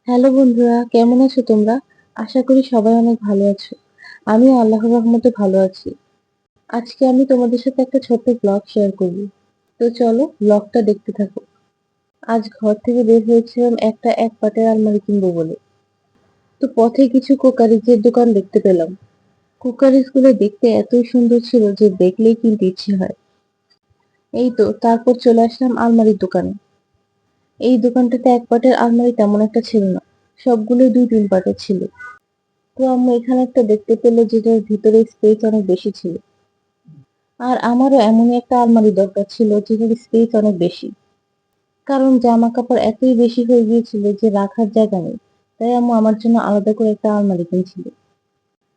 Hello বন্ধুরা, কেমন আছো তোমরা? আশা করি সবাই অনেক ভালো আছো। আমিও আল্লাহর রহমতে ভালো আছি। আজকে আমি তোমাদের সাথে একটা ছোট্ট ব্লগ শেয়ার করব। তো চলো ব্লগটা দেখতে থাকো। আজ ঘর থেকে বের হয়েছিলাম একটা এক পাটের আলমারি কিনবো বলে। তো পথে কিছু কোকারিজের দোকান দেখতে পেলাম। কোকারিজ গুলো দেখতে এতই সুন্দর ছিল যে দেখলেই কিনতে ইচ্ছে হয়। এই তো তারপর চলে আসলাম আলমারির দোকানে। এই দোকানটাতে এক পাটের আলমারি তেমন একটা ছিল না, সবগুলো 2-3 পাটের ছিল। তো আম্মু এখানে একটা দেখতে পেলো যেটার ভিতরে স্পেস অনেক বেশি ছিল। আর আমারও এমনই একটা আলমারি দরকার ছিল যেটার স্পেস অনেক বেশি। কারণ জামা কাপড় এতই বেশি হয়ে গিয়েছিল যে রাখার জায়গা নেই। তাই আম্মু আমার জন্য আলাদা করে একটা আলমারি কিনছিল।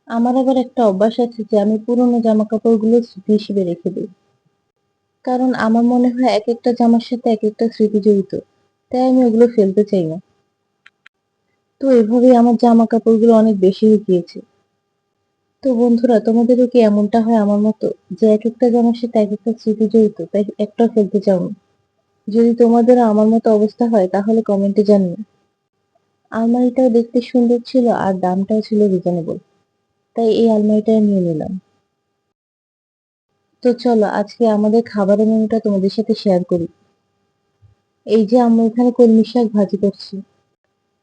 আমার আবার একটা অভ্যাস আছে যে আমি পুরোনো জামা কাপড়গুলো স্মৃতি হিসেবে রেখে দিই। কারণ আমার মনে হয় এক একটা জামার সাথে এক একটা স্মৃতি জড়িত। তাই আমি ওগুলো ফেলতে চাই না। তো এভাবেই আমার জামা কাপড়গুলো অনেক বেশি হয়ে গিয়েছে। তো বন্ধুরা, তোমাদেরও কি এমনটা হয় আমার মতো যে এক একটা জামার সাথে এক একটা স্মৃতি জড়িত, তাই একটা ফেলতে চাও না? যদি তোমাদেরও আমার মতো অবস্থা হয় তাহলে কমেন্টে জানিও। আলমারিটাও দেখতে সুন্দর ছিল আর দামটাও ছিল রিজনেবল, তাই এই আলমারিটা নিয়ে নিলাম। তো চলো আজকে আমাদের খাবারের মেনুটা তোমাদের সাথে শেয়ার করি। এই যে আম্মু এখানে কলমি শাক ভাজি করছি।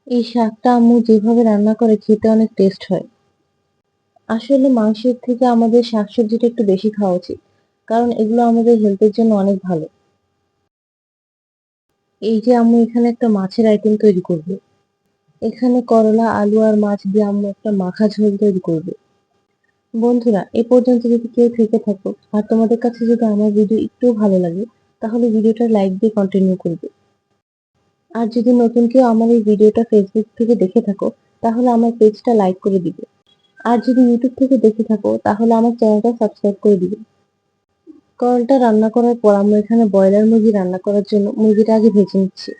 এই শাকটা আম্মু যেভাবে রান্না করে খেতে অনেক টেস্ট হয়। আসলে মাংসের থেকে আমাদের শাকসবজিটা একটু বেশি খাওয়া উচিত, কারণ এগুলো আমাদের হেলথের জন্য অনেক ভালো। এই যে আম্মু এখানে একটা মাছের আইটেম তৈরি করবে। এখানে করলা, আলু আর মাছ দিয়ে আম্মু একটা মাখা ঝোল তৈরি করবে। বন্ধুরা, এ পর্যন্ত যদি কেউ থেকে থাকো আর তোমাদের কাছে যদি আমার ভিডিও একটু ভালো লাগে, তাহলে ভিডিওটা লাইক দিয়ে কন্টিনিউ করবে। আর যদি নতুন কেউ আমার এই ভিডিওটা ফেসবুক থেকে দেখে থাকো, তাহলে আমার পেজটা লাইক করে দিবে। আর যদি ইউটিউব থেকে দেখে থাকো তাহলে আমার চ্যানেলটা সাবস্ক্রাইব করে দিবে। করলাটা রান্না করার পর আম্মু এখানে ব্রয়লার মুরগি রান্না করার জন্য মুরগিটা আগে ভেজে নিচ্ছি।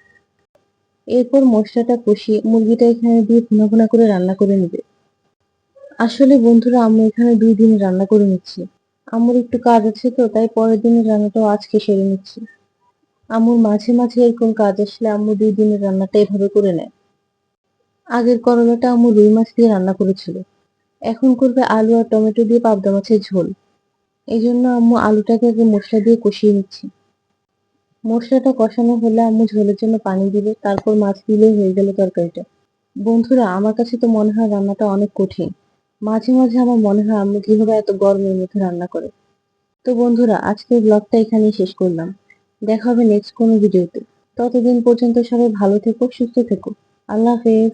এরপর মশলাটা কষিয়ে মুরগিটা এখানে দিয়ে ভুনা ভুনা করে রান্না করে নেবে। আসলে বন্ধুরা, আম্মু এখানে 2 দিনে রান্না করে নিচ্ছি। আম্মুর একটু কাজ আছে তো তাই পরের দিনের রান্নাটাও আজকে সেরে নিচ্ছি। আম্মুর মাঝে মাঝে এরকম কাজ আসলে আম্মু 2 দিনের রান্নাটা এভাবে করে নেয়। আগের করলাটা আম্মু রুই মাছ দিয়ে রান্না করেছিল, এখন করবে আলু আর টমেটো দিয়ে পাবদা মাছের ঝোল। এই জন্য আম্মু আলুটাকে আগে মশলা দিয়ে কষিয়ে নিচ্ছি। মশলাটা কষানো হলে আম্মু ঝোলের জন্য পানি দিবে, তারপর মাছ দিলেই হয়ে গেল তরকারিটা। বন্ধুরা, আমার কাছে তো মনে হয় রান্নাটা অনেক কঠিন। মাঝে মাঝে আমার মনে হয় আম্মু কিভাবে এত গরমের মধ্যে রান্না করে। তো বন্ধুরা, আজকের ব্লগটা এখানেই শেষ করলাম। দেখা হবে নেক্সট কোনো ভিডিওতে। ততদিন পর্যন্ত সবাই ভালো থেকো, সুস্থ থেকো। আল্লাহ হাফেজ।